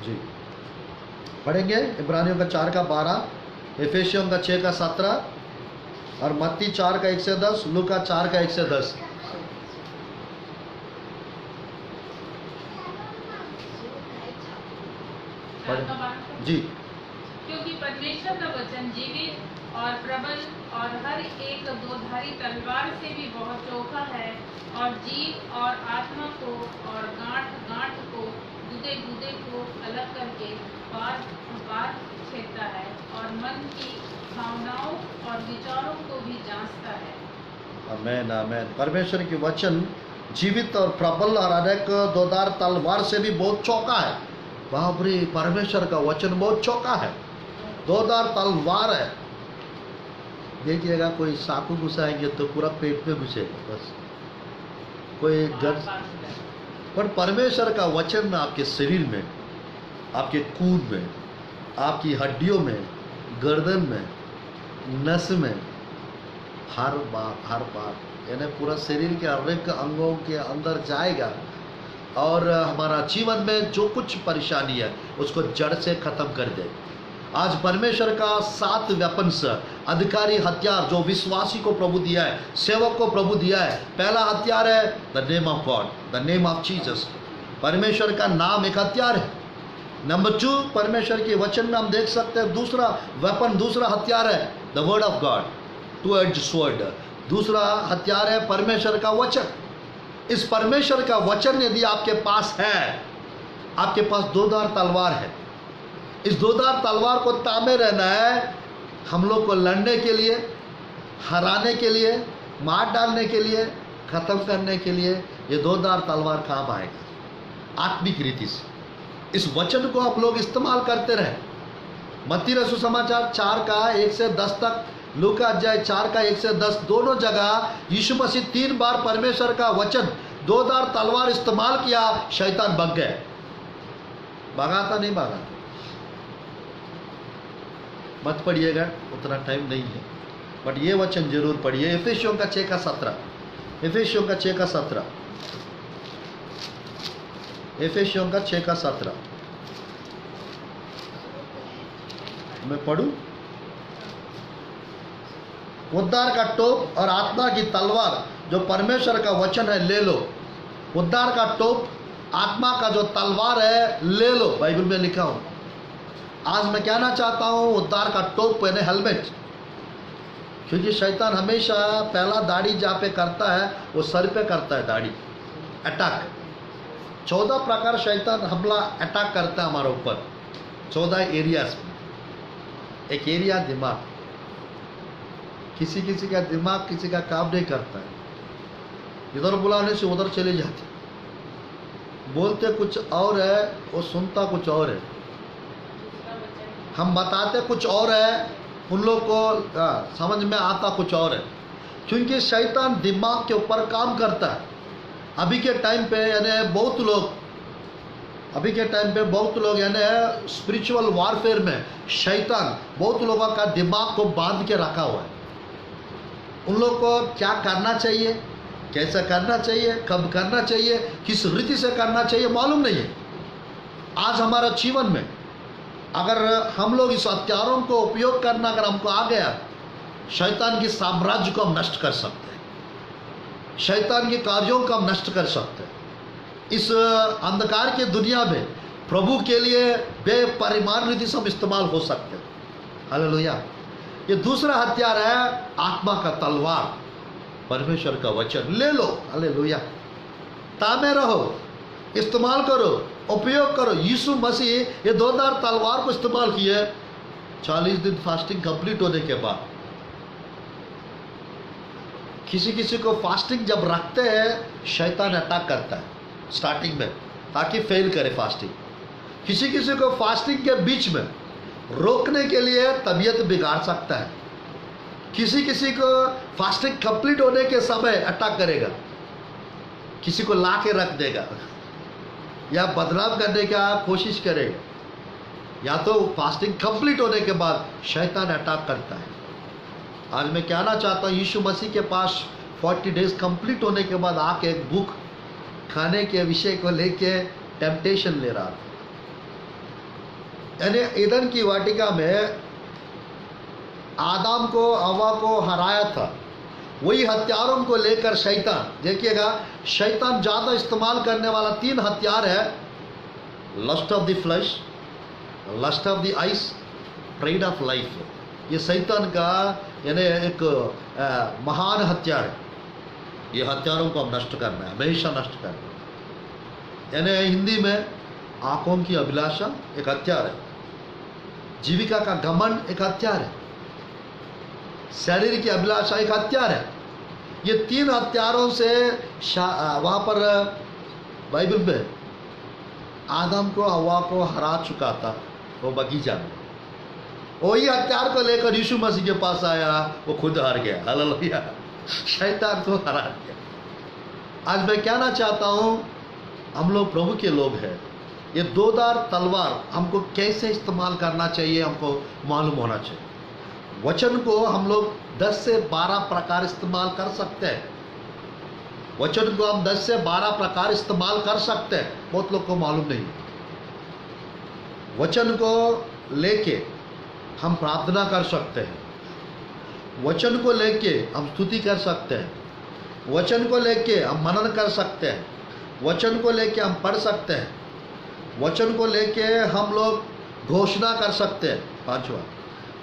जी पढ़ेंगे इब्रानियों का 4 का 12, एफेसियों का 6 का 17 और मत्ती 4 का 1 से 10, लूका 4 का 1 से 10। जी। क्योंकि परमेश्वर का वचन जीवित और प्रबल और हर एक दोधारी तलवार से भी बहुत चोखा है और जीव और आत्मा को और गांठ गांठ को गुदे गुदे को अलग करके बार बार छेदता है और मन की भावनाओं और विचारों को भी जांचता है। आमेन आमेन। परमेश्वर की वचन जीवित और प्रबल और अनेक दोधार तलवार से भी बहुत चौका है। बाप रे, परमेश्वर का वचन बहुत चौका है, दोधार तलवार है। देखिएगा, कोई चाकू घुसाएंगे तो पूरा पेट में घुसेगा बस, कोई गट। पर परमेश्वर का वचन आपके शरीर में, आपके खून में, आपकी हड्डियों में, गर्दन में, नस में, हर बार यानी पूरा शरीर के हर एक अंगों के अंदर जाएगा और हमारा जीवन में जो कुछ परेशानी है उसको जड़ से खत्म कर दे। आज परमेश्वर का 7 वेपन्स, अधिकारी हथियार जो विश्वासी को प्रभु दिया है, सेवक को प्रभु दिया है। पहला हथियार है the name of God, the name of Jesus. परमेश्वर का नाम एक हथियार है। नंबर 2, परमेश्वर के वचन में हम देख सकते हैं दूसरा वेपन, दूसरा हथियार है the word of God, 2-edged sword. दूसरा हथियार है परमेश्वर का वचन। इस परमेश्वर का वचन यदि आपके पास है, आपके पास दोधार तलवार है। इस दोधार तलवार को तामे रहना है, हम लोग को लड़ने के लिए, हराने के लिए, मार डालने के लिए, खत्म करने के लिए ये दोधार तलवार काम आएगा आत्मिक रीति से। इस वचन को आप लोग इस्तेमाल करते रहे। मत्ती रसूल समाचार 4 का 1 से 10 तक, लूका अध्याय 4 का 1 से 10, दोनों जगह यीशु मसीह 3 बार परमेश्वर का वचन दोधार तलवार इस्तेमाल किया, शैतान भाग गए। भागा था नहीं भागा? मत पढ़िएगा, उतना टाइम नहीं है, बट ये वचन जरूर पढ़िए। एफेसियों का 6 का 17, एफेसियों का 6 का 17, एफेसियों का 6 का 17 मैं पढ़ूं। उद्धार का टोप और आत्मा की तलवार जो परमेश्वर का वचन है ले लो। उद्धार का टोप, आत्मा का जो तलवार है ले लो। बाइबल में लिखा हूं। आज मैं कहना चाहता हूं उद्धार का टोप यानी हेलमेट, क्योंकि शैतान हमेशा पहला दाढ़ी जहाँ पे करता है वो सर पे करता है दाढ़ी। अटैक 14 प्रकार शैतान हमला अटैक करता है हमारे ऊपर, 14 एरियाज में। एक एरिया दिमाग, किसी किसी का दिमाग किसी का काम नहीं करता है, इधर बुलाने से उधर चले जाते, बोलते कुछ और है वो सुनता कुछ और है, हम बताते कुछ और है उन लोग को समझ में आता कुछ और है, क्योंकि शैतान दिमाग के ऊपर काम करता है। अभी के टाइम पे यानी बहुत लोग यानी स्पिरिचुअल वारफेयर में शैतान बहुत लोगों का दिमाग को बांध के रखा हुआ है। उन लोग को क्या करना चाहिए, कैसा करना चाहिए, कब करना चाहिए, किस रीति से करना चाहिए मालूम नहीं है। आज हमारा जीवन में अगर हम लोग इस हथियारों को उपयोग करना अगर हमको आ गया, शैतान की साम्राज्य को हम नष्ट कर सकते हैं, शैतान के कार्यों को हम नष्ट कर सकते हैं। इस अंधकार के दुनिया में प्रभु के लिए बेपरिमाण रीति से हम इस्तेमाल हो सकते हैं। हालेलुया। ये दूसरा हथियार है आत्मा का तलवार, परमेश्वर का वचन ले लो। हालेलुया। तामे रहो, इस्तेमाल करो, उपयोग करो। यीशु मसीह ये दोधार तलवार को इस्तेमाल किए 40 दिन फास्टिंग कंप्लीट होने के बाद। किसी किसी को फास्टिंग जब रखते हैं शैतान अटैक करता है स्टार्टिंग में ताकि फेल करे फास्टिंग। किसी किसी को फास्टिंग के बीच में रोकने के लिए तबीयत बिगाड़ सकता है। किसी किसी को फास्टिंग कंप्लीट होने के समय अटैक करेगा, किसी को ला के रख देगा या बदनाम करने का कोशिश करेगा, या तो फास्टिंग कंप्लीट होने के बाद शैतान अटैक करता है। आज मैं कहना चाहता हूँ यीशु मसीह के पास 40 डेज कंप्लीट होने के बाद आके एक भूख खाने के विषय को लेके टेम्पटेशन ले रहा था। यानी ईदन की वाटिका में आदम को हवा को हराया था, वही हथियारों को लेकर शैतान, देखिएगा शैतान ज़्यादा इस्तेमाल करने वाला 3 हथियार है, lust of the flesh, lust of the eyes, pride of life. ये शैतान का यानी एक महान हथियार है। ये हथियारों को हम नष्ट करना है, हमेशा नष्ट करना है। यानी हिंदी में आंखों की अभिलाषा एक हथियार है, जीविका का घमंड एक हथियार है, शरीर की अभिलाषा एक हथियार है। ये 3 हथियारों से वहाँ पर बाइबल में आदम को हवा को हरा चुका था वो बगीचा में। वही हथियार को लेकर यीशु मसीह के पास आया, वो खुद हार गया। हालेलुया, शैतान को हरा दिया। आज मैं कहना चाहता हूँ, हम लोग प्रभु के लोग हैं, ये 2 धार तलवार हमको कैसे इस्तेमाल करना चाहिए हमको मालूम होना चाहिए। वचन को हम लोग 10 से 12 प्रकार इस्तेमाल कर सकते हैं। वचन को हम 10 से 12 प्रकार इस्तेमाल कर सकते हैं, बहुत लोग को मालूम नहीं। वचन को लेके हम प्रार्थना कर सकते हैं, वचन को लेके हम स्तुति कर सकते हैं, वचन को लेके हम मनन कर सकते हैं, वचन को लेके हम पढ़ सकते हैं, वचन को लेके हम लोग घोषणा कर सकते हैं, 5वां।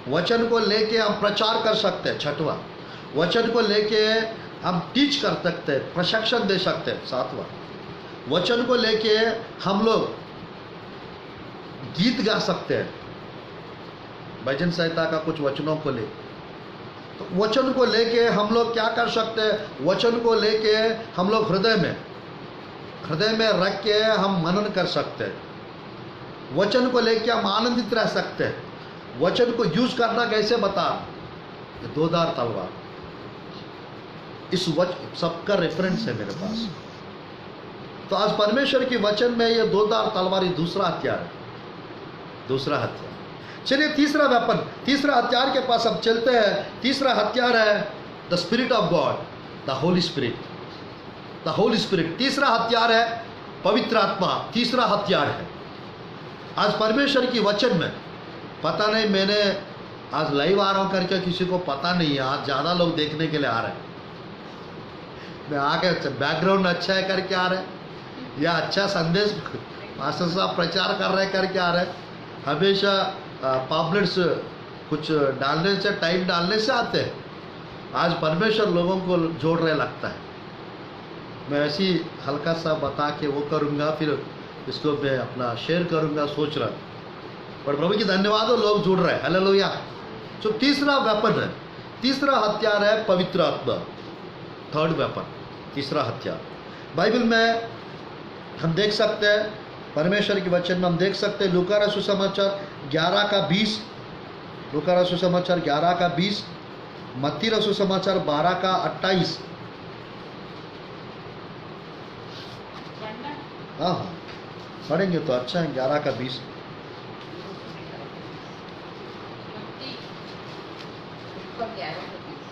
वचन को लेके हम प्रचार कर सकते हैं, 6वां। वचन को लेके हम टीच कर सकते हैं, प्रशिक्षण दे सकते हैं, 7वां। वचन को लेके हम लोग गीत गा सकते हैं, भजन संहिता का कुछ वचनों को ले। तो वचन को लेके हम लोग क्या कर सकते हैं, वचन को लेके हम लोग हृदय में रख के हम मनन कर सकते हैं, वचन को लेके हम आनंदित रह सकते हैं। वचन को यूज करना कैसे बता, ये 2 धार तलवार, इस वचन सबका रेफरेंस है मेरे पास। तो आज परमेश्वर की वचन में ये 2 धार तलवार ये दूसरा हथियार है, दूसरा हथियार। चलिए तीसरा वेपन, तीसरा हथियार के पास हम चलते हैं। तीसरा हथियार है the spirit of God, the Holi spirit, the Holi spirit. तीसरा हथियार है पवित्र आत्मा, तीसरा हथियार है। आज परमेश्वर की वचन में, पता नहीं मैंने आज लाइव आ रहा हूँ करके किसी को पता नहीं है, आज ज़्यादा लोग देखने के लिए आ रहे हैं। मैं आके बैकग्राउंड अच्छा है करके आ रहे हैं, या अच्छा संदेश मास्टर साहब प्रचार कर रहे हैं करके आ रहे हैं। हमेशा पॉपलेट्स कुछ डालने से, टाइम डालने से आते हैं। आज परमेश्वर लोगों को जोड़ रहे लगता है। मैं ऐसी हल्का सा बता के वो करूँगा, फिर इसको मैं अपना शेयर करूँगा, सोच रहा। पर प्रभु की धन्यवाद हो, लोग जुड़ रहे हैं। हालेलुया। तो तीसरा वेपन है, तीसरा हथियार है पवित्र आत्मा, 3rd वेपन, तीसरा हथियार। बाइबल में हम देख सकते हैं, परमेश्वर के वचन में हम देख सकते हैं, लूका रसूल समाचार 11:20, लूका रसूल समाचार 11:20, मत्ती रसूल समाचार 12:28। हाँ हाँ पढ़ेंगे तो अच्छा है। 11:20,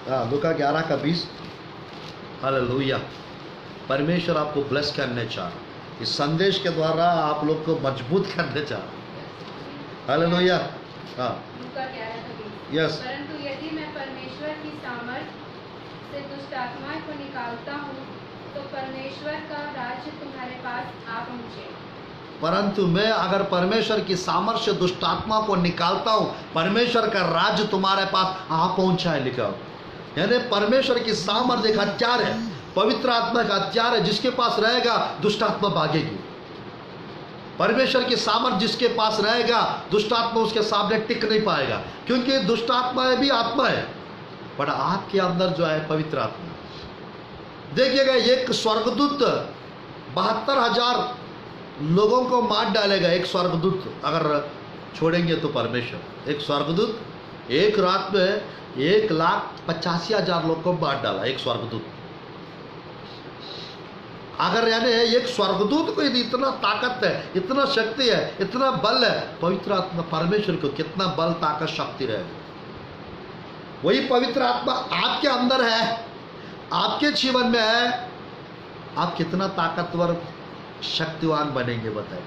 हाँ लूका 11:20। हालेलुया। परमेश्वर आपको ब्लेस करने चाह, इस संदेश के द्वारा आप लोग को मजबूत करने चाह। हालेलुया। हाँ यस। परंतु यदि मैं परमेश्वर की सामर्थ से दुष्ट आत्माओं को निकालता हूँ तो परमेश्वर का राज्य तुम्हारे पास आ पहुँचे। परंतु मैं अगर परमेश्वर की सामर्थ्य से दुष्ट आत्मा को निकालता हूँ, परमेश्वर का राज्य तुम्हारे पास आ पहुँचा है, लिखा। यानी परमेश्वर की सामर्थ्य एक हथियार है, पवित्र आत्मा का हथियार है, जिसके पास रहेगा दुष्ट आत्मा भागेगी। परमेश्वर की सामर्थ्य जिसके पास रहेगा, दुष्ट आत्मा उसके सामने टिक नहीं पाएगा, क्योंकि दुष्ट आत्मा भी आत्मा है, बट आपके अंदर जो है पवित्र आत्मा। देखिएगा, एक स्वर्गदूत 72,000 लोगों को मार डालेगा। एक स्वर्गदूत अगर छोड़ेंगे तो परमेश्वर, एक स्वर्गदूत एक रात में 1,85,000 लोग को मार डाला, एक स्वर्गदूत। अगर यानी एक स्वर्गदूत को यदि इतना ताकत है, इतना शक्ति है, इतना बल है, पवित्र आत्मा परमेश्वर को कितना बल, ताकत, शक्ति रहे। वही पवित्र आत्मा आपके अंदर है, आपके जीवन में है, आप कितना ताकतवर, शक्तिवान बनेंगे बताइए।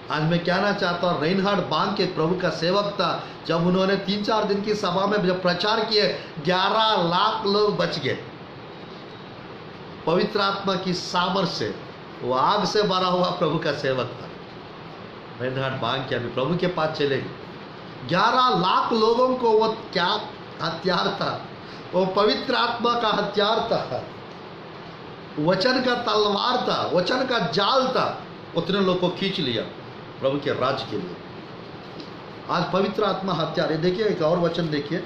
आज मैं कहना चाहता हूँ, रेनहार्ड बांक के प्रभु का सेवक था, जब उन्होंने 3-4 दिन की सभा में जब प्रचार किए 11 लाख लोग बच गए पवित्र आत्मा की सामर्थ्य से। वो आग से भरा हुआ प्रभु का सेवक था। रेनहार्ड बांक के अभी प्रभु के पास चले गए। 11 लाख लोगों को वो क्या हथियार था? वो पवित्र आत्मा का हथियार था, वचन का तलवार था, वचन का जाल था। उतने लोग को खींच लिया प्रभु के राज्य के लिए। आज पवित्र आत्मा हथियार है। देखिए एक और वचन देखिए,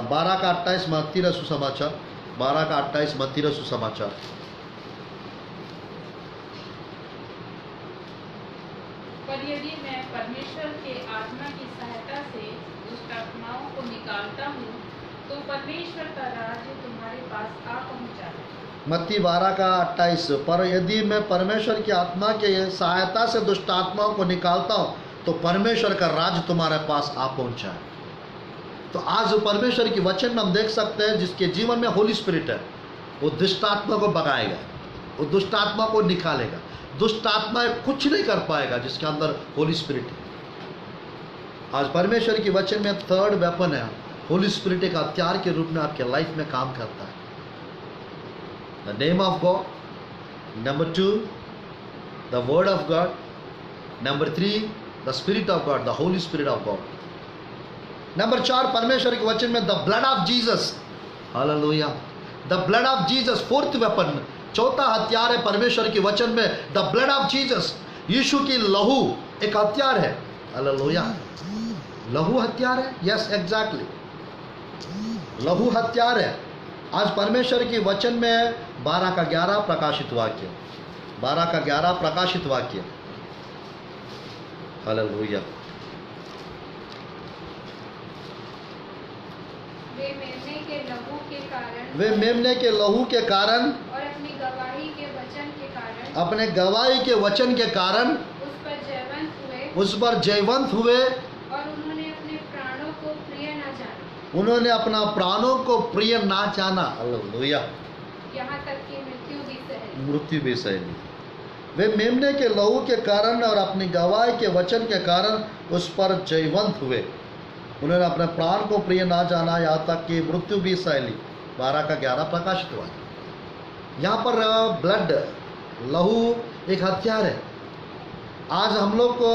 12 का 28 मत्ती रसू समाचार, 12 का 28 मत्ती रसू समाचार। पर यदि मैं परमेश्वर के आत्मा की सहायता से दुष्ट आत्माओं को निकालता हूँ, तो परमेश्वर का राज्य तुम्हारे पास आ पहुँचा है। मत्ती 12 का 28, पर यदि मैं परमेश्वर की आत्मा के सहायता से दुष्ट आत्माओं को निकालता हूँ, तो परमेश्वर का राज्य तुम्हारे पास आ पहुँचा है। तो आज परमेश्वर की वचन में हम देख सकते हैं, जिसके जीवन में होली स्पिरिट है, वो दुष्ट आत्मा को भगाएगा, वो दुष्ट आत्मा को निकालेगा। दुष्ट आत्मा कुछ नहीं कर पाएगा जिसके अंदर होली स्पिरिट है। आज परमेश्वर की वचन में 3rd वेपन है, होली स्पिरिट एक हथियार के रूप में आपके लाइफ में काम करता है। The name of God, number 2 the word of God, number 3 the spirit of God, the Holi spirit of God. Number 4 परमेश्वर के वचन में the blood of Jesus, hallelujah, the blood of Jesus. 4th weapon, चौथा हथियार है परमेश्वर के वचन में, द ब्लड ऑफ जीसस। यीशु की लहू एक हथियार है, हालेलुया। लहू हथियार है, यस एग्जैक्टली, लहू हथियार है। आज परमेश्वर की वचन में 12 का 11 प्रकाशित वाक्य, 12 का 11 प्रकाशित वाक्य, हालेलुया। वे मेमने के लहू के कारण, वे मेमने के लहू के कारण और अपनी गवाही के वचन के कारण, अपने गवाही के वचन के कारण उस पर जयवंत हुए, उस पर जयवंत हुए, और उन्होंने अपने प्राणों को प्रिय न जाना, उन्होंने अपना प्राणों को प्रिय ना जाना, हालेलुया, यहाँ तक कि मृत्यु भी सही। मृत्यु भी सही। वे मेमने के लहू के कारण और अपनी गवाही के वचन के कारण उस पर जयवंत हुए, उन्होंने अपने प्राण को प्रिय ना जाना, यहाँ तक कि मृत्यु भी सही। 12 का 11 प्रकाशित हुआ। यहाँ पर ब्लड, लहू एक हथियार है। आज हम लोग को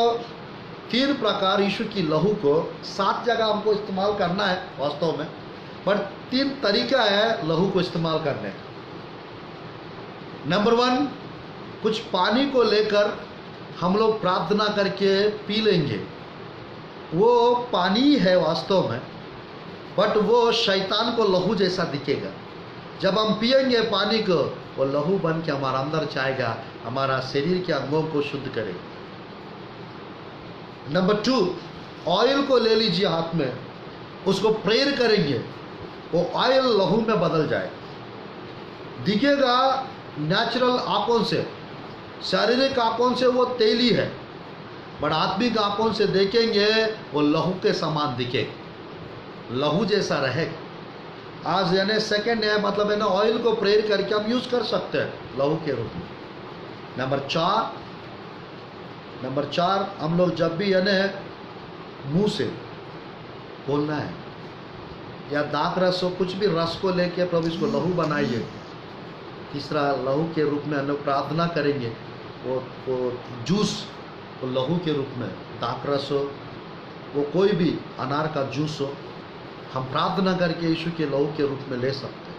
3 प्रकार यीशु की लहू को 7 जगह हमको इस्तेमाल करना है वास्तव में, पर 3 तरीका है लहू को इस्तेमाल करने का। नंबर 1, कुछ पानी को लेकर हम लोग प्रार्थना करके पी लेंगे। वो पानी है वास्तव में, बट वो शैतान को लहू जैसा दिखेगा। जब हम पिएंगे पानी को, वो लहू बन के हमारा अंदर जाएगा, हमारा शरीर के अंगों को शुद्ध करेगा। नंबर 2, ऑयल को ले लीजिए हाथ में, उसको प्रेयर करेंगे, वो ऑयल लहू में बदल जाएगा। दिखेगा नेचुरल आंखों से, शारीरिक आंखों से वो तेली है, बट आत्मिक आंखों से देखेंगे वो लहू के समान दिखेगा, लहू जैसा रहेगा। आज यानी सेकंड है, मतलब है ना, ऑयल को प्रेयर करके हम यूज कर सकते हैं लहू के रूप में। नंबर 4 हम लोग जब भी यानी मुंह से बोलना है या दाख रस हो, कुछ भी रस को लेके प्रभु इसको लहू बनाइए। तीसरा, लहू के रूप में हम लोग प्रार्थना करेंगे, वो जूस, वो लहू के रूप में, दाख रस हो, वो कोई भी अनार का जूस हो, हम प्रार्थना करके यीशु के लहू के रूप में ले सकते हैं।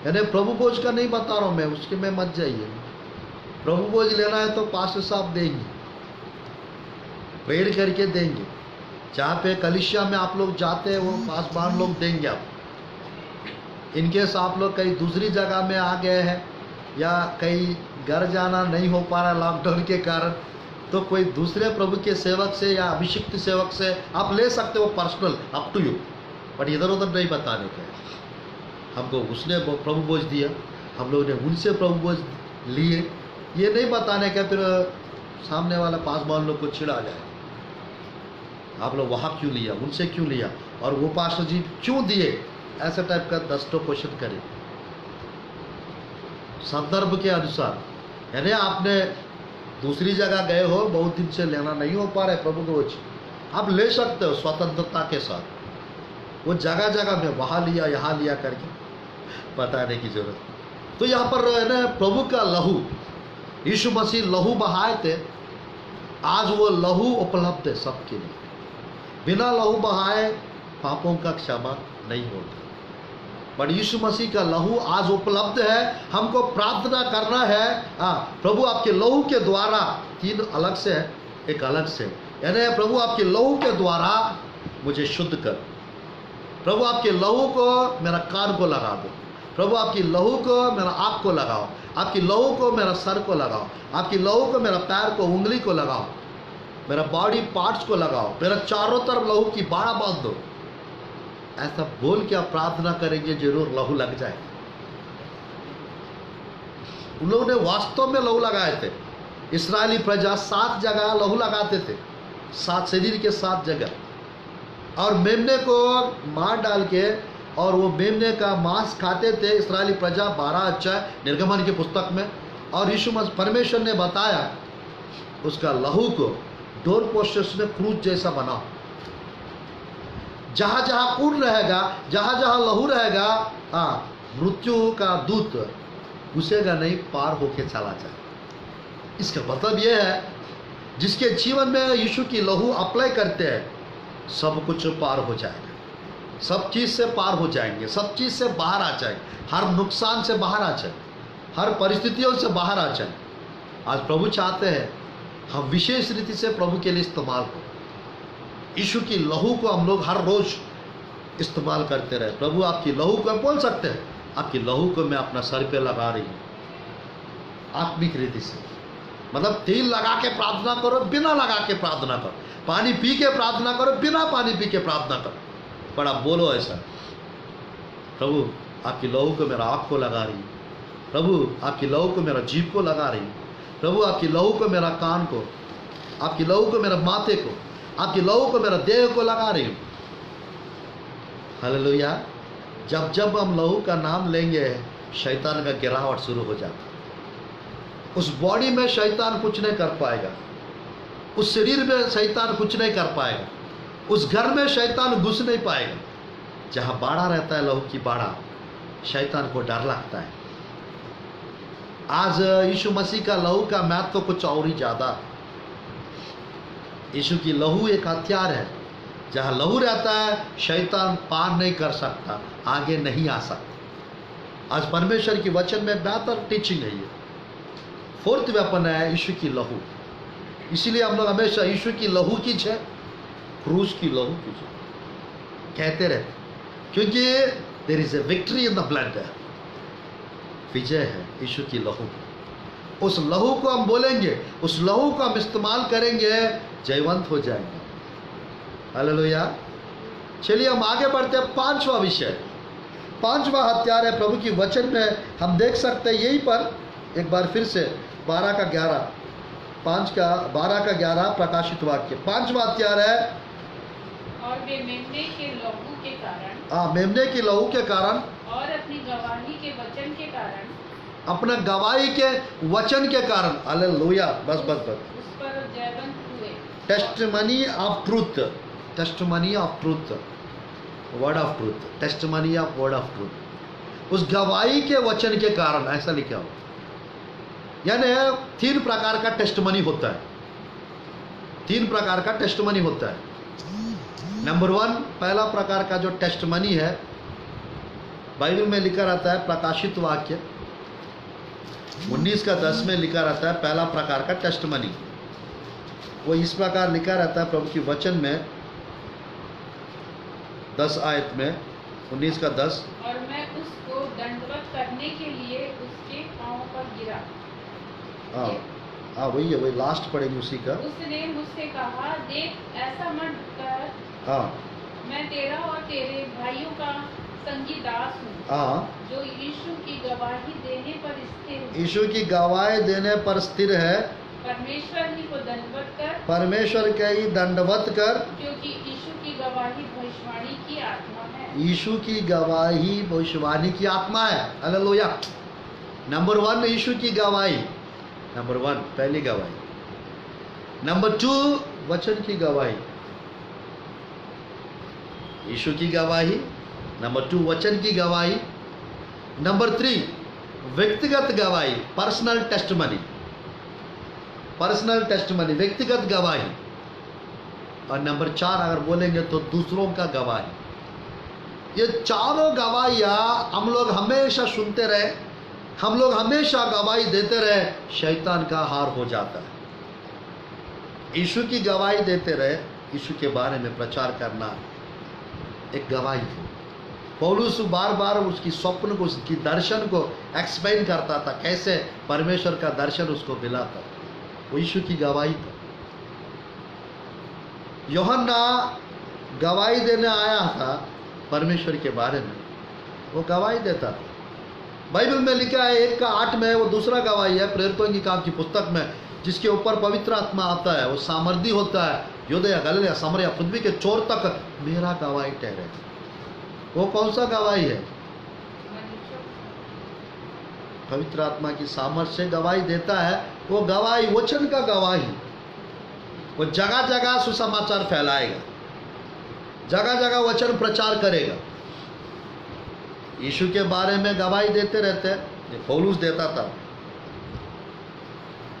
यानी प्रभु भोज का नहीं बता रहा हूँ मैं, उसके में मत जाइए। प्रभु भोज लेना है तो पास्टर साहब देंगे, प्रेयर करके देंगे। जहाँ पे कलिसिया में आप लोग जाते हैं वो पासवान लोग देंगे आप। इनकेस आप लोग कहीं दूसरी जगह में आ गए हैं या कहीं घर जाना नहीं हो पा रहा लॉकडाउन के कारण, तो कोई दूसरे प्रभु के सेवक से या अभिषिक्त सेवक से आप ले सकते हो, personal, up to you. But इधर उधर नहीं बताने का। हमको उसने प्रभु भोज दिया, हम लोग ने उनसे प्रभु भोज लिए, ये नहीं बताने का, फिर सामने वाला पासवान लोग को चिढ़ा जाए, आप लोग वहाँ क्यों लिया, उनसे क्यों लिया, और वो पास्टर जी क्यों दिए, ऐसे टाइप का 10 क्वेश्चन करें संदर्भ के अनुसार। यानी आपने दूसरी जगह गए हो, बहुत दिन से लेना नहीं हो पा रहे प्रभु के वचन, आप ले सकते हो स्वतंत्रता के साथ। वो जगह जगह में वहाँ लिया यहाँ लिया करके बताने की जरूरत। तो यहाँ पर है ना प्रभु का लहू, यीशु मसीह लहू बहाए थे, आज वो लहू उपलब्ध है सबके लिए। बिना लहू बहाए पापों का क्षमा नहीं होता, बट यीशु मसीह का लहू आज उपलब्ध है। हमको प्रार्थना करना है, प्रभु आपके लहू के द्वारा, तीन अलग से है, एक अलग से, यानी प्रभु आपके लहू के द्वारा मुझे शुद्ध कर। प्रभु आपके लहू को मेरा कान को लगा दो, प्रभु आपकी लहू को मेरा आँख को लगाओ, आपकी लहू को मेरा सर को लगाओ, आपकी लहू को मेरा पैर को, उंगली को लगाओ, मेरा बॉडी पार्ट्स को लगाओ, मेरा चारों तरफ लहू की बाड़ा बांध दो। ऐसा बोल के आप प्रार्थना करेंगे, जरूर लहू लग जाए। उन लोगों ने वास्तव में लहू लगाए थे। इस्राएली प्रजा 7 जगह लहू लगाते थे, 7 शरीर के 7 जगह, और मेमने को मार डाल के और वो मेमने का मांस खाते थे इस्राएली प्रजा। 12 अध्याय निर्गमन की पुस्तक में, और यीशु मसीह परमेश्वर ने बताया उसका लहू को डोर पोस्टर्स में क्रूज जैसा बनाओ। जहाँ जहाँ खून रहेगा, जहाँ जहाँ लहू रहेगा, मृत्यु का दूत घुसेगा नहीं, पार होके चला जाए। इसका मतलब यह है, जिसके जीवन में यीशु की लहू अप्लाई करते हैं, सब कुछ पार हो जाएगा, सब चीज़ से पार हो जाएंगे, सब चीज़ से बाहर आ जाएंगे, हर नुकसान से बाहर आ जाए, हर परिस्थितियों से बाहर आ जाए। आज प्रभु चाहते हैं हम विशेष रीति से प्रभु के लिए इस्तेमाल हो। यीशु की लहू को हम लोग हर रोज इस्तेमाल करते रहे। प्रभु आपकी लहू को बोल सकते हैं, आपकी लहू को मैं अपना सर पे लगा रही हूँ, आत्मिक रीति से। मतलब तेल लगा के प्रार्थना करो, बिना लगा के प्रार्थना करो, पानी पी के प्रार्थना करो, बिना पानी पी के प्रार्थना करो, पर आप बोलो ऐसा, प्रभु आपकी लहू को मेरा आँख को लगा रही हूँ, प्रभु आपकी लहू को मेरा जीभ को लगा रही हूँ, प्रभु आपकी लहू को मेरा कान को, आपकी लहू को मेरा माथे को, आपकी लहू को मेरा देह को लगा रही हूँ। हालेलुया। जब जब हम लहू का नाम लेंगे, शैतान का गिरावट शुरू हो जाता। उस बॉडी में शैतान कुछ नहीं कर पाएगा, उस शरीर में शैतान कुछ नहीं कर पाएगा, उस घर में शैतान घुस नहीं पाएगा। जहाँ बाड़ा रहता है, लहू की बाड़ा, शैतान को डर लगता है। आज यीशु मसीह का लहू का महत्व तो कुछ और ही ज़्यादा। यीशु की लहू एक हथियार है। जहाँ लहू रहता है, शैतान पार नहीं कर सकता, आगे नहीं आ सकता। आज परमेश्वर की वचन में बेहतर टीचिंग है ये। 4th वेपन है यीशु की लहू। इसीलिए हम लोग हमेशा यीशु की लहू की जय, क्रूस की लहू की जय कहते रहते, क्योंकि there is a victory in the blood. विजय है यीशु की लहू। उस लहू को हम बोलेंगे, उस लहू को हम इस्तेमाल करेंगे, जयवंत हो जाएंगे। हालेलुया। चलिए हम आगे बढ़ते हैं। 5वां विषय, 5वां हथियार है प्रभु की वचन में हम देख सकते हैं यहीं पर एक बार फिर से 12 का 11, 12 का 11 प्रकाशित वाक्य। 5वां हथियार है, और वे मेमने के लहू के कारण, मेमने की लहू के कारण, और अपनी गवाही के वचन के कारण, अपना गवाही के वचन के कारण, हालेलुया, बस बस बस, उस पर जयवंत हुए। Testimony of truth, testimony of truth, word of truth, testimony of word of truth, उस गवाही के वचन के कारण, ऐसा लिखा हो। यानी 3 प्रकार का टेस्टिमनी होता है, 3 प्रकार का टेस्टिमनी होता है। नंबर 1, पहला प्रकार का जो टेस्टिमनी है, बाइबल में लिखा रहता है, प्रकाशित वाक्य 19 का 10 में लिखा रहता है, पहला प्रकार का टेस्टिमनी। वो इस प्रकार लिखा रहता है प्रभु की वचन में 10 आयत में, 19 का 10, और मैं उसको दंडवत करने के लिए उसके पांव पर गिरा। हाँ वही है, वही लास्ट पढ़ेंगे उसी का। उसने मुझसे कहा, देख ऐसा मत कर, मैं तेरा और तेरे भाइयों का संगी दास हूँ, जो यीशु की गवाही देने पर स्थिर है। यीशु की गवाही देने पर स्थिर है। परमेश्वर ही को दंडवत कर, परमेश्वर के ही दंडवत कर, क्योंकि यीशु की गवाही भविष्यवाणी की आत्मा है। यीशु की गवाही भविष्यवाणी की आत्मा है। हालेलुया। नंबर 1 यीशु की गवाही, नंबर 1 पहली गवाही। नंबर 2 वचन की गवाही, यीशु की गवाही। नंबर 2 वचन की गवाही। नंबर 3 व्यक्तिगत गवाही, पर्सनल टेस्टमनी, पर्सनल टेस्टमनी, व्यक्तिगत गवाही। और नंबर 4 अगर बोलेंगे तो दूसरों का गवाही। ये चारों गवाहियाँ हम लोग हमेशा सुनते रहे, हम लोग हमेशा गवाही देते रहे, शैतान का हार हो जाता है। यीशु की गवाही देते रहे, यीशु के बारे में प्रचार करना एक गवाही है। पौलुस बार बार उसकी स्वप्न को, उसकी दर्शन को एक्सप्लेन करता था, कैसे परमेश्वर का दर्शन उसको मिला था, वो यीशु की गवाही था। यूहन्ना गवाही देने आया था परमेश्वर के बारे में, वो गवाही देता था। बाइबल में लिखा है 1:8 में, वो दूसरा गवाही है प्रेरितों की काम की पुस्तक में, जिसके ऊपर पवित्र आत्मा आता है, वो सामर्थी होता है, यूदया गलीला सामरिया पृथ्वी के छोर तक मेरा गवाही ठहरे। वो कौन सा गवाही है? पवित्र आत्मा की सामर्थ्य से गवाही देता है। वो गवाही वचन का गवाही, वो जगह जगह सुसमाचार फैलाएगा, जगह जगह वचन प्रचार करेगा। यीशु के बारे में गवाही देते रहते हैं, ये पौलुस देता था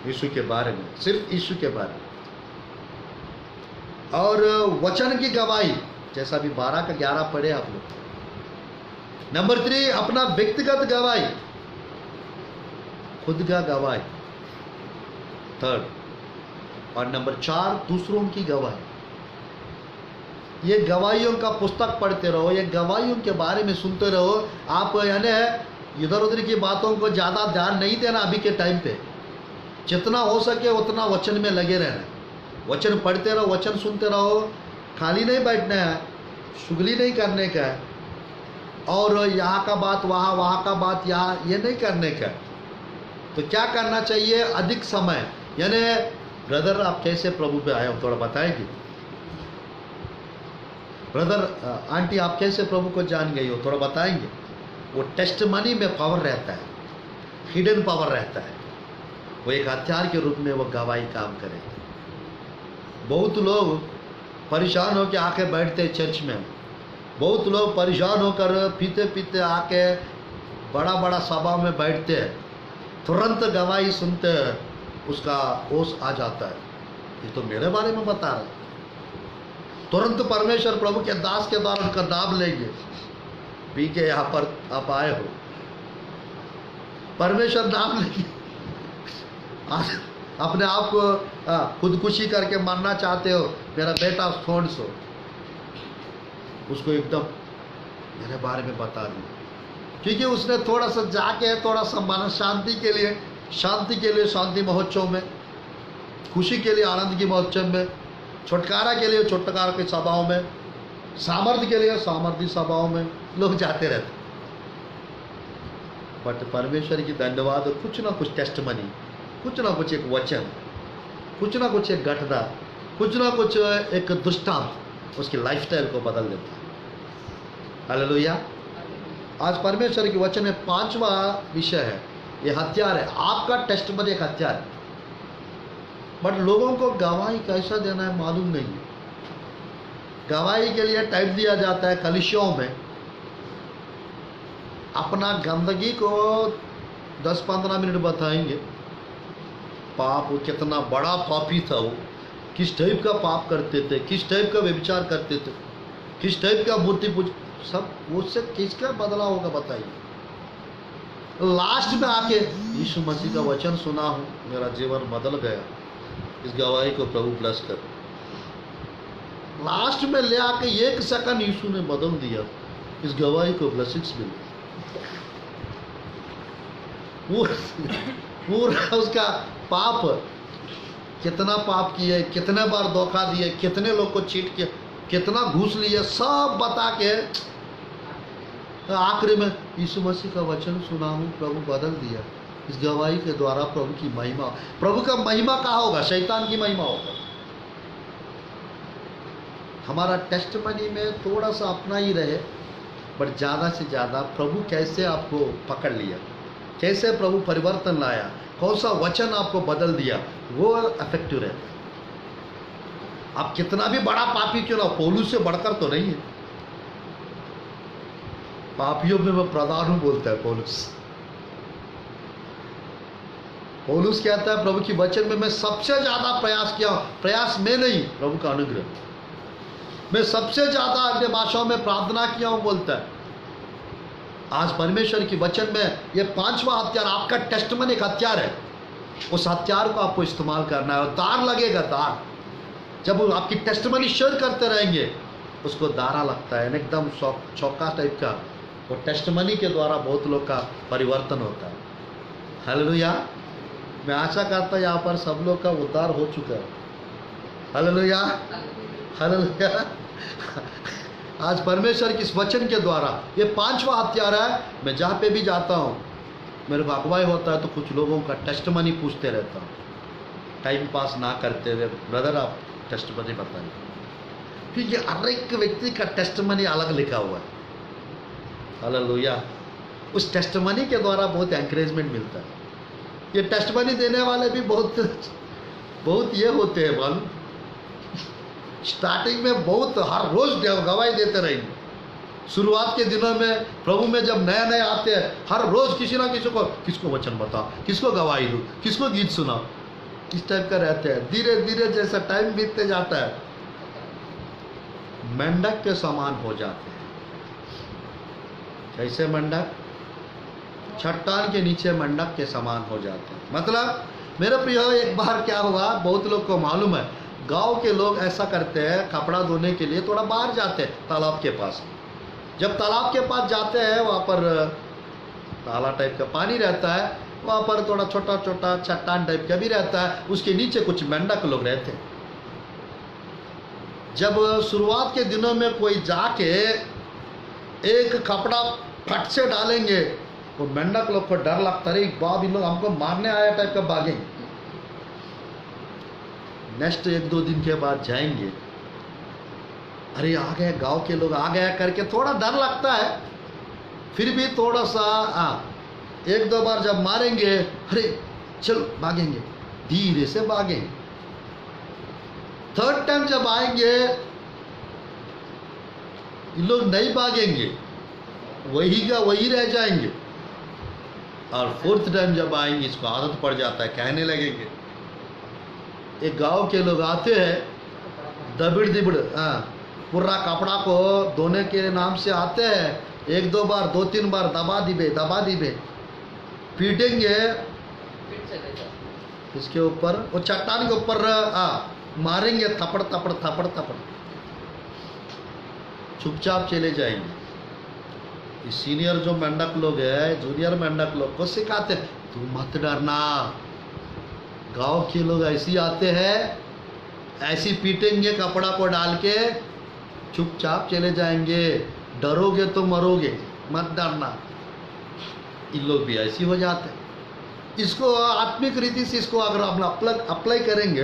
यीशु के बारे में, सिर्फ यीशु के बारे में। और वचन की गवाही, जैसा भी 12 का 11 पढ़े आप लोग। नंबर 3 अपना व्यक्तिगत गवाही, खुद का गवाही, 3rd। और नंबर 4 दूसरों की गवाही। ये गवाहियों का पुस्तक पढ़ते रहो, ये गवाहियों के बारे में सुनते रहो। आप यानी इधर उधर की बातों को ज़्यादा ध्यान नहीं देना अभी के टाइम पे, जितना हो सके उतना वचन में लगे रहना, वचन पढ़ते रहो, वचन सुनते रहो। खाली नहीं बैठना है, शुगली नहीं करने का है, और यहाँ का बात वहाँ, वहाँ का बात यहाँ, ये नहीं करने का। तो क्या करना चाहिए? अधिक समय, यानी ब्रदर आप कैसे प्रभु पे आए हो थोड़ा बताएंगे? ब्रदर आंटी आप कैसे प्रभु को जान गई हो थोड़ा बताएंगे? वो टेस्टमनी में पावर रहता है, हिडन पावर रहता है, वो एक हथियार के रूप में वो गवाही काम करे। बहुत लोग परेशान होकर आके बैठते चर्च में, बहुत लोग परेशान होकर पीते पीते आके बड़ा बड़ा सभा में बैठते हैं, तुरंत गवाही सुनते हैं, उसका होश आ जाता है, ये तो मेरे बारे में बता रहे। तुरंत परमेश्वर प्रभु के दास के द्वारा उनका नाम लेंगे, पी के यहाँ पर आप आए हो, परमेश्वर नाम लेंगे। अपने आप को खुदकुशी करके मरना चाहते हो, मेरा बेटा छोड़ सो, उसको एकदम मेरे बारे में बता दूँ, क्योंकि उसने थोड़ा सा जाके थोड़ा सा मन शांति के लिए शांति महोत्सव में, खुशी के लिए आनंद की महोत्सव में, छुटकारा के लिए छुटकारा की सभाओं में, सामर्थ्य के लिए सामर्थ्य सभाओं में लोग जाते रहते। बट परमेश्वर की धन्यवाद, कुछ ना कुछ टेस्टमनी, कुछ ना कुछ एक वचन, कुछ ना कुछ एक घटना, कुछ ना कुछ एक दृष्टांत उसकी लाइफस्टाइल को बदल देता है। हालेलुया। आज परमेश्वर के वचन में 5वां विषय है, ये हथियार है। आपका टेस्टमनी एक हथियार है, बट लोगों को गवाही कैसा देना है मालूम नहीं। गवाही के लिए टाइम दिया जाता है कलीसियाओं में, अपना गंदगी को 10-15 मिनट बताएंगे, पाप कितना बड़ा पापी था वो, किस टाइप का पाप करते थे, किस टाइप का व्यभिचार करते थे, किस टाइप का मूर्ति पूज, सब उससे किसका बदला होगा बताइए। लास्ट में आके यीशु मसीह का वचन सुना हूँ, मेरा जीवन बदल गया, इस गवाही को प्रभु ब्लेस कर। लास्ट में ले आके 1 सेकंड यीशु ने बदल दिया, इस गवाही को ब्लेसिंग्स मिली। पूरा उसका पाप, कितना पाप किए, कितने बार धोखा दिए, कितने लोग को चीट किया, कितना घूस लिए, सब बता के आखिरी में यीशु मसीह का वचन सुना हूँ, प्रभु बदल दिया। इस गवाही के द्वारा प्रभु की महिमा, प्रभु का महिमा कहाँ होगा? शैतान की महिमा होगा। हमारा टेस्टमनी में थोड़ा सा अपना ही रहे, बट ज़्यादा से ज़्यादा प्रभु कैसे आपको पकड़ लिया, कैसे प्रभु परिवर्तन लाया, कौन सा वचन आपको बदल दिया, वो इफेक्टिव रहता है। आप कितना भी बड़ा पापी क्यों ना, पौलुस से बढ़कर तो नहीं है। पापियों में मैं प्रधान हूं बोलता है पौलुस। पौलुस कहता है प्रभु की वचन में मैं सबसे ज्यादा प्रयास किया, प्रयास में नहीं, प्रभु का अनुग्रह, मैं सबसे ज्यादा अन्य भाषाओं में प्रार्थना किया हूं बोलता है। आज परमेश्वर की वचन में ये 5वां हथियार, आपका टेस्टमनी एक हथियार है, उस हथियार को आपको इस्तेमाल करना है। और दार लगेगा, दार, जब वो आपकी टेस्टमनी शेयर करते रहेंगे उसको दारा लगता है, एकदम चौका टाइप का। वो टेस्टमनी के द्वारा बहुत लोग का परिवर्तन होता है। हालेलुया। मैं आशा करता यहाँ पर सब लोग का उद्धार हो चुका है। Hallelujah, hallelujah. आज परमेश्वर की इस वचन के द्वारा ये 5वां हथियार है। मैं जहाँ पे भी जाता हूँ, मेरे को अगुवाई होता है तो कुछ लोगों का टेस्टमनी पूछते रहता हूँ, टाइम पास ना करते हुए, ब्रदर आप टेस्टमनी बताइए, क्योंकि हर एक व्यक्ति का टेस्टमनी अलग लिखा हुआ है। हालेलुया। उस टेस्टमनी के द्वारा बहुत एंकरेजमेंट मिलता है। ये टेस्टमनी देने वाले भी बहुत ये होते हैं मालूम, स्टार्टिंग में बहुत हर रोज गवाही देते रहेंगे। शुरुआत के दिनों में प्रभु में जब नए नए आते हैं, हर रोज किसी ना किसी को, किसको वचन बताओ, किसको गवाही दूँ, किसको गीत सुनाओ, इस टाइप का रहते हैं। धीरे धीरे जैसा टाइम बीतते जाता है, मेंढक के समान हो जाते हैं। कैसे मेंढक? चट्टान के नीचे मेंढक के समान हो जाते हैं। मतलब मेरे प्रिय, एक बार क्या हुआ, बहुत लोग को मालूम है, गांव के लोग ऐसा करते हैं, कपड़ा धोने के लिए थोड़ा बाहर जाते हैं तालाब के पास। जब तालाब के पास जाते हैं, वहाँ पर ताला टाइप का पानी रहता है, वहाँ पर थोड़ा छोटा छोटा चट्टान टाइप का भी रहता है, उसके नीचे कुछ मेंढक लोग रहते हैं। जब शुरुआत के दिनों में कोई जाके एक कपड़ा फट से डालेंगे, वो मेंढक लोग को डर लगता है, बाप इन लोग हमको मारने आया टाइप का भागेंगे। नेक्स्ट 1-2 दिन के बाद जाएंगे, अरे आ गए, गांव के लोग आ गए करके थोड़ा डर लगता है, फिर भी थोड़ा सा 1-2 बार जब मारेंगे, अरे चलो भागेंगे, धीरे से भागेंगे। 3rd टाइम जब आएंगे, इन लोग नहीं भागेंगे, वही का वही रह जाएंगे। और 4th टाइम जब आएंगे, इसको आदत पड़ जाता है, कहने लगेंगे। एक गांव के लोग आते हैं, दबिड़ दिबड़, पूरा कपड़ा को धोने के नाम से आते हैं, 1-2 बार 2-3 बार दबा दिबे पीटेंगे इसके ऊपर, वो चट्टान के ऊपर मारेंगे, थपड़ थपड़ थपड़ थपड़, चुपचाप चले जाएंगे। सीनियर जो मेंढक लोग हैं, जूनियर मेंढक लोग को सिखाते, तू मत डरना, गांव के लोग ऐसे आते हैं, ऐसी पीटेंगे कपड़ा को डाल के, चुपचाप चले जाएंगे, डरोगे तो मरोगे, मत डरना। इन लोग भी ऐसे हो जाते हैं। इसको आत्मिक रीति से इसको अगर हम अप्लाई करेंगे,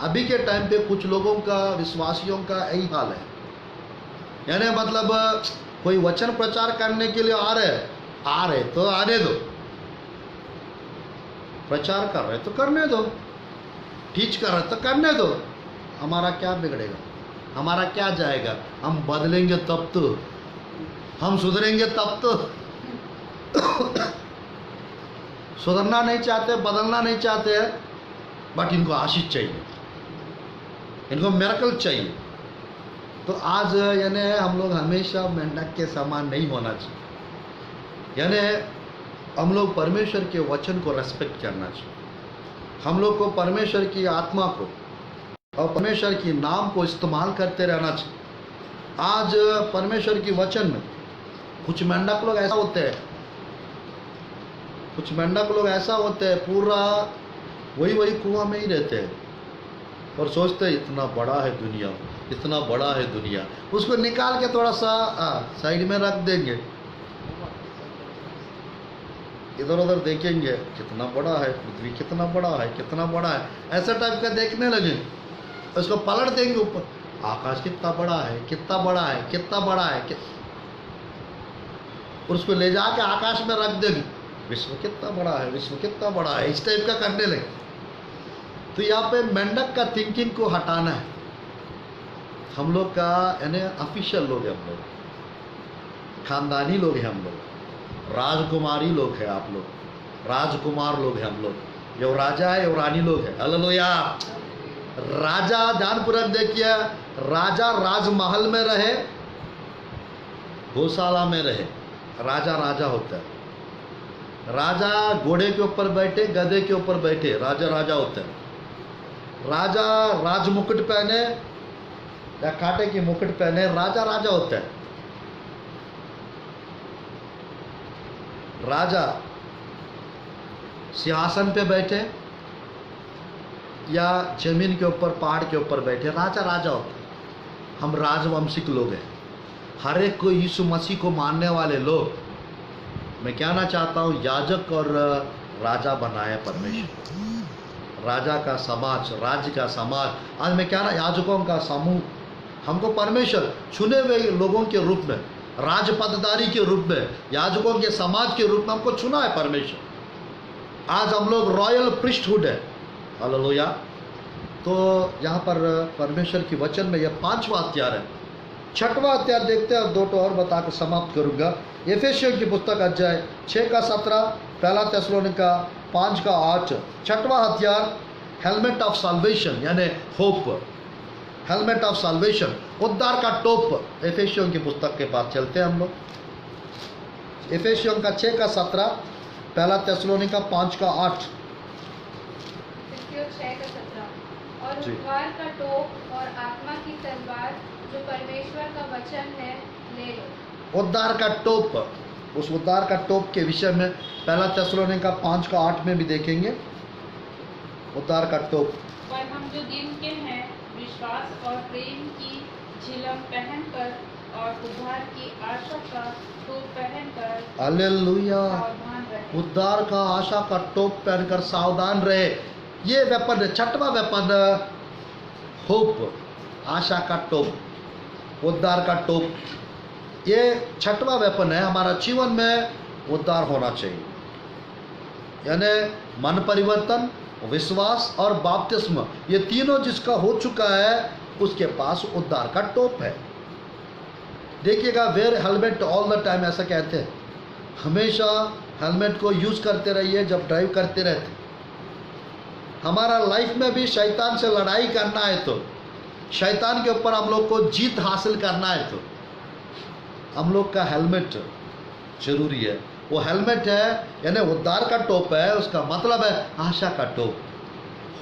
अभी के टाइम पे कुछ लोगों का, विश्वासियों का यही हाल है। यानी मतलब कोई वचन प्रचार करने के लिए आ रहे तो आने दो, प्रचार कर रहे तो करने दो, टीच कर रहे तो करने दो, हमारा क्या बिगड़ेगा, हमारा क्या जाएगा, हम बदलेंगे तब तो, हम सुधरेंगे तब तो। सुधरना नहीं चाहते, बदलना नहीं चाहते, बट इनको आशीष चाहिए, इनको मिरेकल चाहिए। तो आज यानी हम लोग हमेशा मेंढक के समान नहीं होना चाहिए। यानी हम लोग परमेश्वर के वचन को रेस्पेक्ट करना चाहिए, हम लोग को परमेश्वर की आत्मा को और परमेश्वर की नाम को इस्तेमाल करते रहना चाहिए। आज परमेश्वर की वचन में कुछ मेंढक लोग ऐसा होते हैं, कुछ मेंढक लोग ऐसा होते हैं, पूरा वही कुआं में ही रहते हैं और सोचते हैं इतना बड़ा है दुनिया, इतना बड़ा है दुनिया, उसको निकाल के थोड़ा सा साइड में रख देंगे, इधर उधर देखेंगे, कितना बड़ा है पृथ्वी, कितना बड़ा है, कितना बड़ा है, ऐसा टाइप का देखने लगे, उसको पलट देंगे ऊपर, आकाश कितना बड़ा है, कितना बड़ा है, कितना बड़ा है, और उसको ले जाके आकाश में रख देंगे, विश्व कितना बड़ा है, विश्व कितना बड़ा है, इस टाइप का करने लगे। तो यहाँ पे मेंढक का थिंकिंग को हटाना है। हम लोग का यानी ऑफिशियल लोग हैं, हम लोग खानदानी लोग हैं, हम लोग राजकुमारी लोग हैं, आप लोग राजकुमार लोग हैं, हम लोग जो राजा है वो रानी लोग हैं। हालेलुया। राजा ध्यानपूर्वक देखिए, राजा राजमहल में रहे, गौशाला में रहे, राजा राजा होता है। राजा घोड़े के ऊपर बैठे, गधे के ऊपर बैठे, राजा राजा होता है। राजा राज मुकुट पहने या कांटे की मुकुट पहने, राजा राजा होता है। राजा सिंहासन पे बैठे या जमीन के ऊपर पहाड़ के ऊपर बैठे, राजा राजा होता है। हम राजवंशिक लोग हैं। हर एक को यीशु मसीह को मानने वाले लोग, मैं कहना चाहता हूँ, याजक और राजा बनाए परमेश्वर। राजा का समाज, राज्य का समाज। आज मैं कहना, याजकों का समूह, हमको परमेश्वर चुने हुए लोगों के रूप में, राजपदधारी के रूप में, याजकों के समाज के रूप में हमको चुना है परमेश्वर। आज हम लोग रॉयल प्रीस्टहुड है। हालेलुया। तो यहाँ पर परमेश्वर की वचन में यह 5वां हथियार है। 6वां हथियार देखते हैं, 2 और बताकर समाप्त करूंगा। एफेसियों की पुस्तक अध्याय 6 का 17, पहला थिस्सलुनीका 5 का 8। 6वां हथियार हेलमेट ऑफ साल्वेशन यानी होप, हेलमेट ऑफ साल्वेशन, उद्धार का टोप। एफेसियों की पुस्तक के पास चलते हैं हम लोग। एफेसियों का 6 का 17, पहला थिस्सलुनीका 5 का 8। 6 का 17। और जी। उद्धार का टोप और आत्मा की तलवार जो परमेश्वर का वचन है ले लो। उद्धार का टोप, उस उद्धार का टोप के विषय में पहला थिस्सलुनीका 5 का 8 में भी देखेंगे। उद्धार का टोप। पर हम जो दिन के हैं, विश्वास और प्रेम की झिलम पहनकर और उद्धार की आशा का टोप पहनकर हालेलुया। सावधान रहें। उद्धार का आशा का टोप पहनकर सावधान रहे। ये वेपन है, 6वां वेपन, होप, आशा का टोप, उद्धार का टोप। ये 6वां वेपन है। हमारा जीवन में उद्धार होना चाहिए, यानी मन परिवर्तन, विश्वास और बपतिस्मा, ये तीनों जिसका हो चुका है उसके पास उद्धार का टोप है। देखिएगा, where helmet all the time, ऐसा कहते हैं। हमेशा हेलमेट को यूज करते रहिए जब ड्राइव करते रहते। हमारा लाइफ में भी शैतान से लड़ाई करना है तो, शैतान के ऊपर हम लोग को जीत हासिल करना है तो हम लोग का हेलमेट जरूरी है। वो हेलमेट है यानी उद्धार का टोप है, उसका मतलब है आशा का टोप।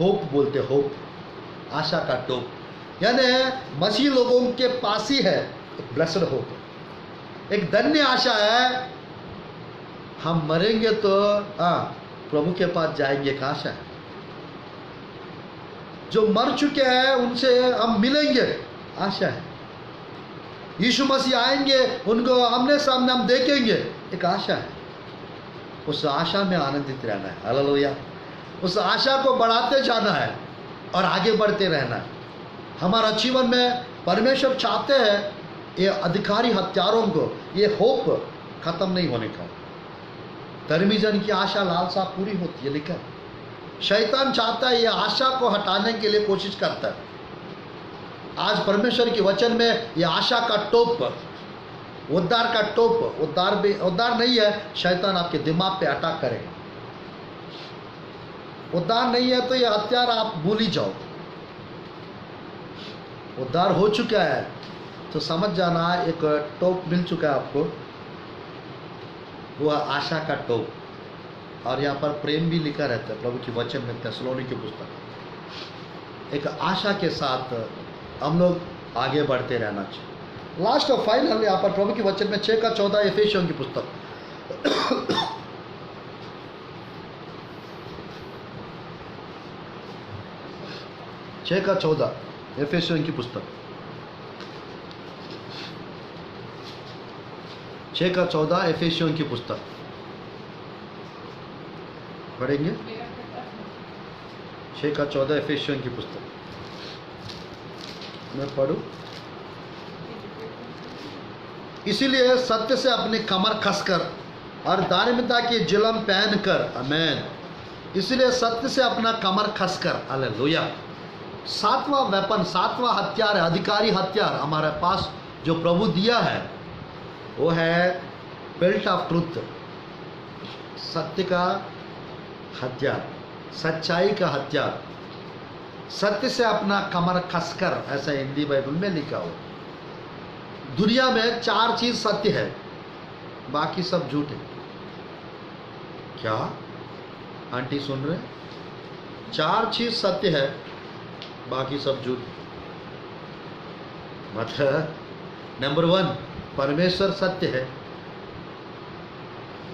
होप बोलते, होप, आशा का टोप, यानी मसीह लोगों के पास ही है ब्लेस्ड होप, एक धन्य आशा है। हम मरेंगे तो प्रभु के पास जाएंगे, एक आशा है। जो मर चुके हैं उनसे हम मिलेंगे, आशा है। यीशु मसीह आएंगे, उनको आमने सामने हम देखेंगे, एक आशा है। उस आशा में आनंदित रहना है। हालेलुया। उस आशा को बढ़ाते जाना है और आगे बढ़ते रहना है। हमारा जीवन में परमेश्वर चाहते हैं ये अधिकारी हत्यारों को, ये होप खत्म नहीं होने का। धर्मी जन की आशा लालसा पूरी होती है, लिखा। शैतान चाहता है ये आशा को हटाने के लिए कोशिश करता है। आज परमेश्वर के वचन में ये आशा का टोप, उद्धार का टोप, उद्धार नहीं है, शैतान आपके दिमाग पे अटैक करेगा। उद्धार नहीं है तो ये हथियार आप भूल ही जाओ। उद्धार हो चुका है तो समझ जाना, एक टोप मिल चुका है आपको, वो आशा का टोप। और यहाँ पर प्रेम भी लिखा रहता है प्रभु की वचन में, थिस्सलुनी की पुस्तक। एक आशा के साथ हम लोग आगे बढ़ते रहना चाहिए। लास्ट और फाइनल यहाँ पर प्रभु की वचन में 6 का 14, एफेसियों की पुस्तक। 6 का 14, एफेसियों की पुस्तक। 6 का 14, एफेसियों की पुस्तक पढ़ेंगे। 6 का 14, एफेसियों की पुस्तक मैं पढ़ूं। इसीलिए सत्य से अपनी कमर कसकर और धार्मिकता की जिलम पहनकर, आमेन, इसलिए सत्य से अपना कमर कसकर, हालेलुया। सातवां वेपन, सातवां हथियार है, अधिकारी हथियार हमारे पास जो प्रभु दिया है, वो है बेल्ट ऑफ ट्रुथ, सत्य का हथियार, सच्चाई का हथियार। सत्य से अपना कमर कसकर, ऐसा हिंदी बाइबल में लिखा हुआ। दुनिया में 4 चीज सत्य है, बाकी सब झूठ है। क्या आंटी सुन रहे? 4 चीज सत्य है, बाकी सब झूठ। मतलब नंबर 1 परमेश्वर सत्य है,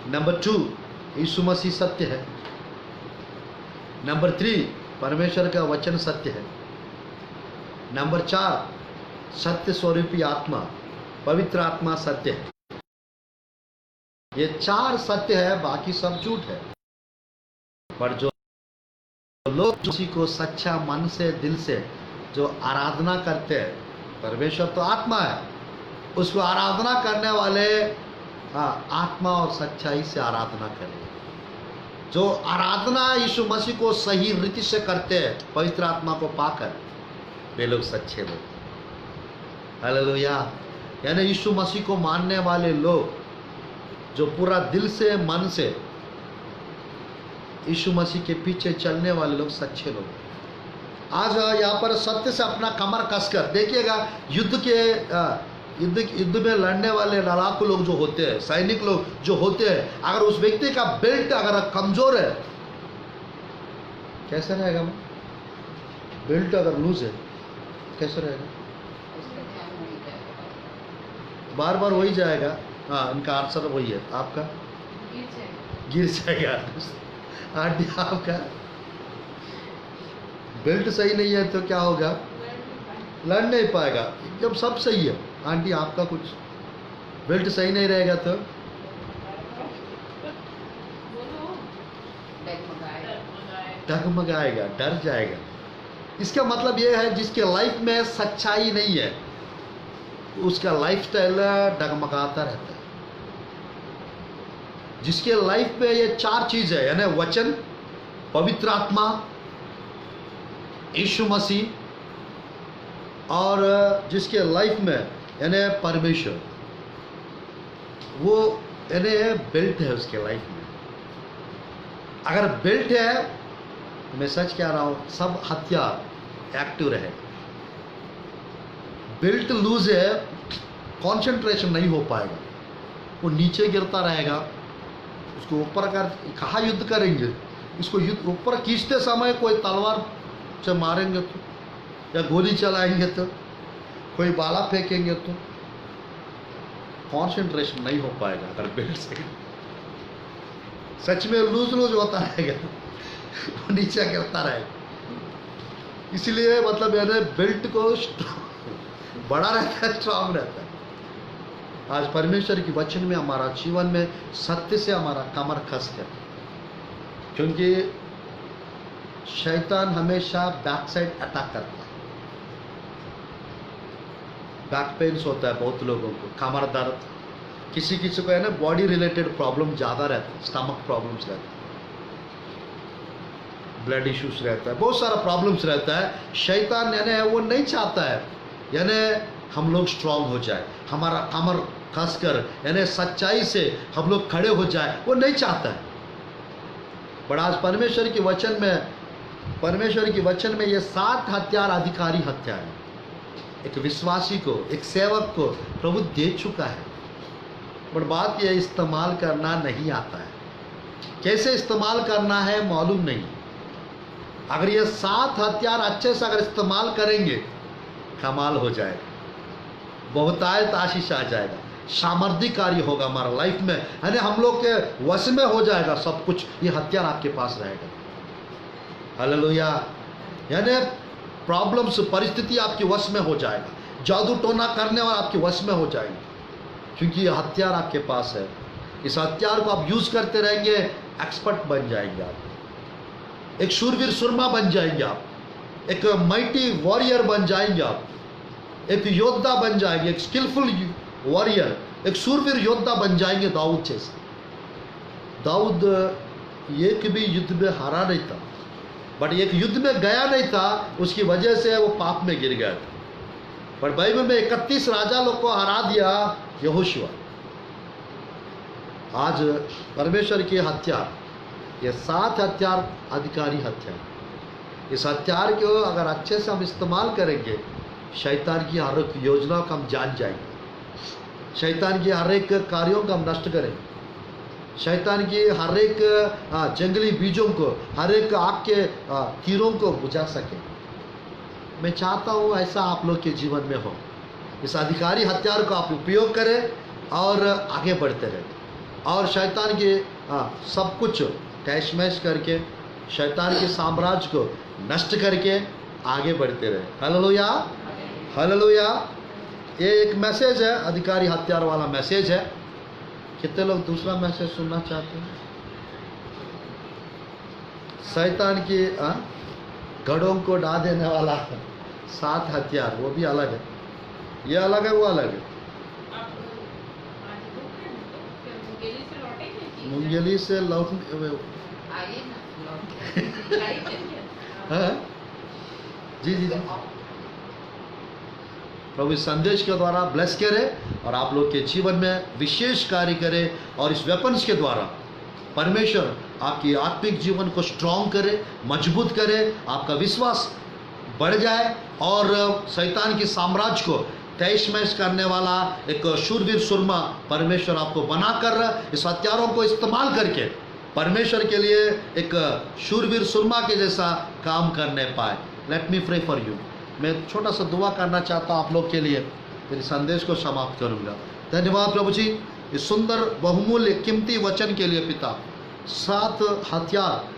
नंबर 2 यीशु मसीह सत्य है, नंबर 3 परमेश्वर का वचन सत्य है, नंबर 4 सत्य स्वरूपी आत्मा, पवित्र आत्मा सत्य है। ये 4 सत्य है, बाकी सब झूठ है। पर जो लोग किसी को सच्चा मन से, दिल से जो आराधना करते हैं, परमेश्वर तो आत्मा है, उसको आराधना करने वाले आत्मा और सच्चाई से आराधना करें। जो आराधना यीशु मसीह को सही रीति से करते हैं, पवित्र आत्मा को पाकर, वे लोग सच्चे लोग। हालेलुया। यानी यीशु मसीह को मानने वाले लोग, जो पूरा दिल से, मन से यीशु मसीह के पीछे चलने वाले लोग सच्चे लोग। आज यहाँ पर सत्य से अपना कमर कसकर, देखिएगा युद्ध में लड़ने वाले लड़ाकू लोग जो होते हैं, सैनिक लोग जो होते हैं, अगर उस व्यक्ति का बेल्ट अगर कमजोर है, कैसे रहेगा? बेल्ट अगर लूज है कैसे रहेगा? बार बार वही जाएगा। हाँ, इनका आंसर वही है। आपका गिर जाएगा। आंटी आपका बेल्ट सही नहीं है तो क्या होगा? लड़ नहीं पाएगा। जब सब सही है। आंटी आपका कुछ बेल्ट सही नहीं रहेगा तो डगमगाएगा, डर जाएगा। इसका मतलब यह है जिसके लाइफ में सच्चाई नहीं है, उसका लाइफस्टाइल डगमगाता रहता है। जिसके लाइफ में ये 4 चीज है, यानी वचन, पवित्र आत्मा, यीशु मसीह, और जिसके लाइफ में यानी परमेश्वर, वो यानी बेल्ट है उसके लाइफ में। अगर बेल्ट है, मैं सच कह रहा हूं, सब हथियार एक्टिव रहे। बेल्ट लूज है, कंसंट्रेशन नहीं हो पाएगा, वो नीचे गिरता रहेगा। उसको ऊपर कर, कहाँ युद्ध करेंगे? इसको युद्ध ऊपर खींचते समय कोई तलवार से मारेंगे तो, या गोली चलाएंगे तो, कोई बाला फेंकेंगे तो कंसंट्रेशन नहीं हो पाएगा। अगर बेल्ट से सच में लूज होता रहेगा, वो नीचे गिरता रहेगा। इसलिए मतलब यानी बेल्ट को बड़ा रहता है, स्ट्रांग रहता है। आज परमेश्वर की वचन में हमारा जीवन में सत्य से हमारा कमर कस है, क्योंकि शैतान हमेशा बैक साइड अटैक करता है। बैक पेन्स होता है बहुत लोगों को, कमर दर्द, किसी किसी को है ना बॉडी रिलेटेड प्रॉब्लम ज़्यादा रहता है, स्टमक प्रॉब्लम्स रहता है, ब्लड इश्यूज रहता है, बहुत सारा प्रॉब्लम्स रहता है। शैतान यानी वो नहीं चाहता है यानी हम लोग स्ट्रांग हो जाए, हमारा कमर कसकर यानी सच्चाई से हम लोग खड़े हो जाए, वो नहीं चाहता है। पर आज परमेश्वर के वचन में ये 7 हथियार अधिकारी हथियार है। एक विश्वासी को, एक सेवक को प्रभु दे चुका है, पर बात यह इस्तेमाल करना नहीं आता है। कैसे इस्तेमाल करना है मालूम नहीं। अगर ये 7 हथियार अच्छे से अगर इस्तेमाल करेंगे, कमाल हो जाएगा, बहुतायत आशीष आ जाएगा, सामर्थ्य कार्य होगा हमारा लाइफ में, यानी हम लोग के वश में हो जाएगा सब कुछ। ये हथियार आपके पास रहेगा। हालेलुया। यानी प्रॉब्लम्स, परिस्थिति आपके वश में हो जाएगा, जादू टोना करने वाला आपके वश में हो जाएगा, क्योंकि ये हथियार आपके पास है। इस हथियार को आप यूज करते रहेंगे, एक्सपर्ट बन जाएंगे आप, एक शूरवीर सुरमा बन जाएंगे आप, एक माइटी वॉरियर बन जाएंगे आप, एक योद्धा बन जाएंगे, एक स्किलफुल वॉरियर, एक शूरवीर योद्धा बन जाएंगे दाऊद जैसे। दाऊद एक भी युद्ध में हारा नहीं था, बट एक युद्ध में गया नहीं था, उसकी वजह से वो पाप में गिर गया था। पर बाइबल में 31 राजा लोग को हरा दिया यहोशुआ। आज परमेश्वर के हथियार, ये 7 हथियार अधिकारी हथियार, इस हथियार को अगर अच्छे से हम इस्तेमाल करेंगे, शैतान की हर एक योजना को हम जान जाएंगे, शैतान की हर एक कार्यों को हम नष्ट करेंगे, शैतान की हर एक जंगली बीजों को, हर एक आग के तीरों को बुझा सके। मैं चाहता हूँ ऐसा आप लोग के जीवन में हो। इस अधिकारी हथियार को आप उपयोग करें और आगे बढ़ते रहें, और शैतान के सब कुछ तहस महस करके, शैतान के साम्राज्य को नष्ट करके आगे बढ़ते रहे। Hallelujah, hallelujah. ये एक मैसेज है, अधिकारी हथियार वाला मैसेज है। कितने लोग दूसरा मैसेज सुनना चाहते हैं? शैतान की गढ़ों को ढा देने वाला 7 हथियार, वो भी अलग है। ये अलग है, वो अलग है। मुंगेली से लौट जी जी जी। प्रभु इस संदेश के द्वारा ब्लेस करे और आप लोग के जीवन में विशेष कार्य करे, और इस वेपन्स के द्वारा परमेश्वर आपकी आत्मिक जीवन को स्ट्रॉन्ग करे, मजबूत करे, आपका विश्वास बढ़ जाए, और शैतान की साम्राज्य को तहस महस करने वाला एक शूरवीर सुरमा परमेश्वर आपको बनाकर इस हथियारों को इस्तेमाल करके परमेश्वर के लिए एक शूरवीर सुरमा के जैसा काम करने पाए। Let me pray for you. मैं छोटा सा दुआ करना चाहता हूँ आप लोग के लिए, फिर संदेश को समाप्त करूँगा। धन्यवाद प्रभु जी इस सुंदर बहुमूल्य कीमती वचन के लिए पिता। 7 हथियार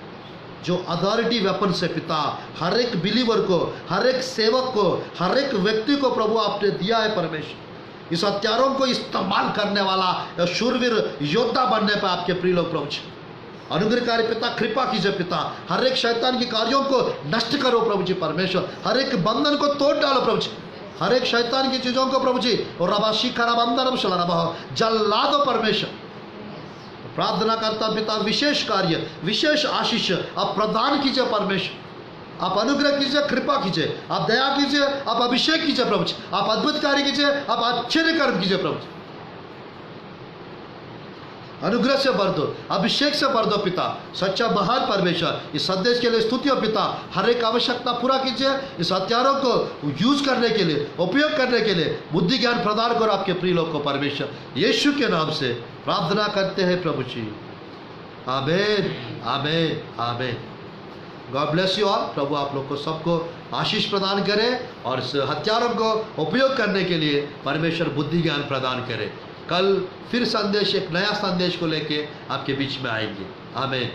जो अथॉरिटी वेपन से पिता, हर एक बिलीवर को, हर एक सेवक को, हर एक व्यक्ति को प्रभु आपने दिया है परमेश्वर। इस हथियारों को इस्तेमाल करने वाला शूरवीर योद्धा बनने पर आपके प्रिय लोग प्रभु जी अनुग्रहकारी पिता कृपा कीजिए पिता। हर एक शैतान की कार्यों को नष्ट करो प्रभु जी परमेश्वर, हर एक बंधन को तोड़ डालो प्रभु जी, हर एक शैतान की चीजों को प्रभु जी और रबाशी खराबंदर जला दो परमेश्वर। प्रार्थना करता पिता विशेष कार्य, विशेष आशीष आप प्रदान कीजिए परमेश्वर। आप अनुग्रह कीजिए, कृपा कीजिए, आप दया कीजिए, आप अभिषेक कीजिए प्रभु जी, आप अद्भुत कार्य कीजिए, आप आश्चर्य कर्म कीजिए प्रभु जी। अनुग्रह से भर दो, अभिषेक से भर दो पिता। सच्चा महान परमेश्वर इस संदेश के लिए स्तुति हो पिता। हर एक आवश्यकता पूरा कीजिए, इस हथियारों को यूज करने के लिए, उपयोग करने के लिए बुद्धि ज्ञान प्रदान करो आपके प्रिय लोग को परमेश्वर। यीशु के नाम से प्रार्थना करते हैं प्रभु जी, आमीन आमीन आमीन। God bless you all. प्रभु आप लोग को सबको आशीष प्रदान करे और इस हथियारों को उपयोग करने के लिए परमेश्वर बुद्धि ज्ञान प्रदान करे। कल फिर संदेश, एक नया संदेश को लेके आपके बीच में आएंगे। आमीन।